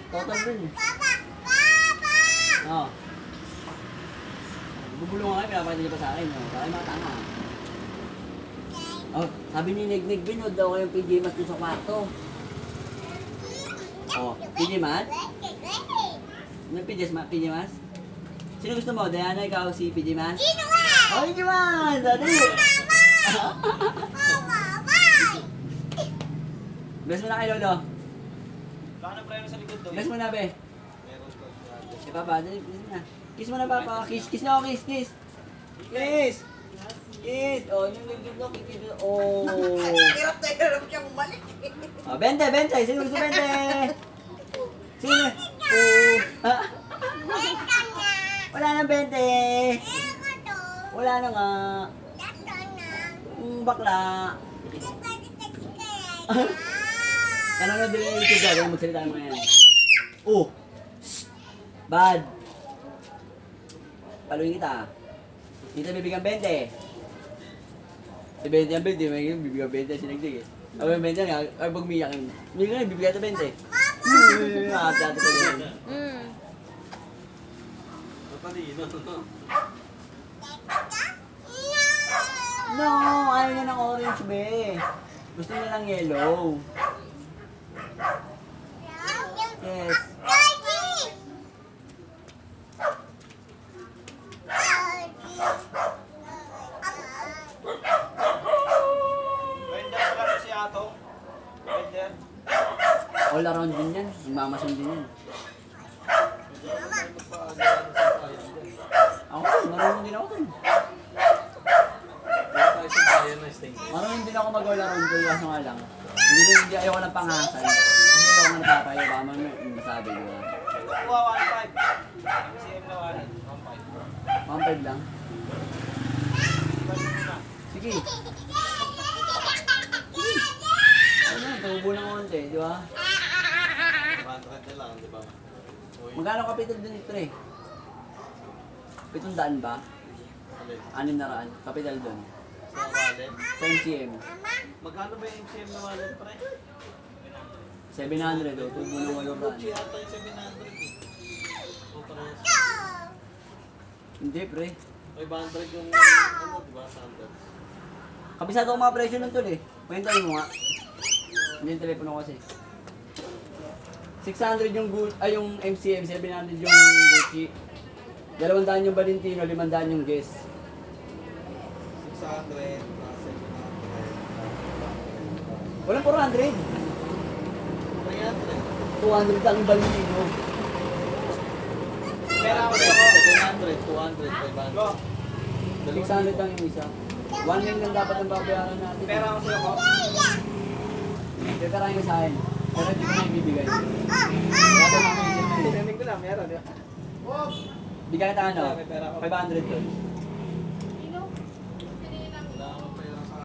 Total dun eh. Oo. Bubulong nga kayo, pinapakita niyo pa sa akin. Baka mga tanga. Oh, sabi ni Nignig, binood daw kayong PJ Mas dun sa kwarto. Oh, PJ Mas? Ano PJ Mas? Sino gusto mo? Diana, ikaw si PJ Mas? Oh, PJ Mas! Dali! Bless mo na kay Lolo. Baka na preno sa likod doon. Bless mo na, be. Meron ko. Si Papa, dali, bless mo na. Kiss mo na, Papa. Kiss na ako, kiss. Kiss! Kiss! Oh, yung kiss. Oh. Hirap na hirap siyang umalik. Oh, 20. Sino gusto 20? Sino? Oh. Ah. Wala nang 20. Wala na nga. Bakla. Nanonood din yung YouTube gagawin, magsalita ng mga yan. Oh! Bad! Paluin kita. Dito bibigyan 20. Si 20 ang 20, may bibigyan 20 sinagdig eh. Ako yung 20 nga, ay pag umiyak yun. Hindi nga, bibigyan ito 20. Ate-ate ko din. Matalino. No! Ayaw niya ng orange, be. Gusto niya ng yellow. Yes. Wender ka si Ato. Wender. All around din yan. Magmamason din yan. Ako, marunong din ako dun. Marunong din ako mag-all around dun. Kaso nga lang. Hindi ayoko ng panghasal. Kasi ayoko ng napapayo. Baka masabi ko lang. Kuha 1.5. MCM na 1.5. 1.5 lang. Sige. Ano, tubo ng konti, di ba? 100 na lang, di ba? Magkano kapital dun ito eh? 700 ba? 600. Kapital dun. Sa wallet. Sa MCM. Magkano ba yung MCM na wallet, pre? 700 o, tubo ng waloraan. Gucci ata yung 700 eh. O parehas. Hindi pre. 500 yung ano, di ba? Standard. Kabisado ko mga presyo nun tol eh. Kwentahin mo nga. Hindi yung telepono ko kasi. 600 yung yung MCM, 700 yung Gucci. 200 yung Valentino, 500 yung Guess. 600 plus 700. Walang 400. 300. 200 lang yung Valentino. Pera ako sa'yo. 700, 200, 500. 600 lang yung isa. 1 million dapat ang babayaran natin. Pera ako sa'yo ko. Peperahin ko sa akin. Pero hindi ko na ibibigay. Dapat mga Tinamig ko lang, meron. Bigyan kita ano? May pera ako. 500 doon.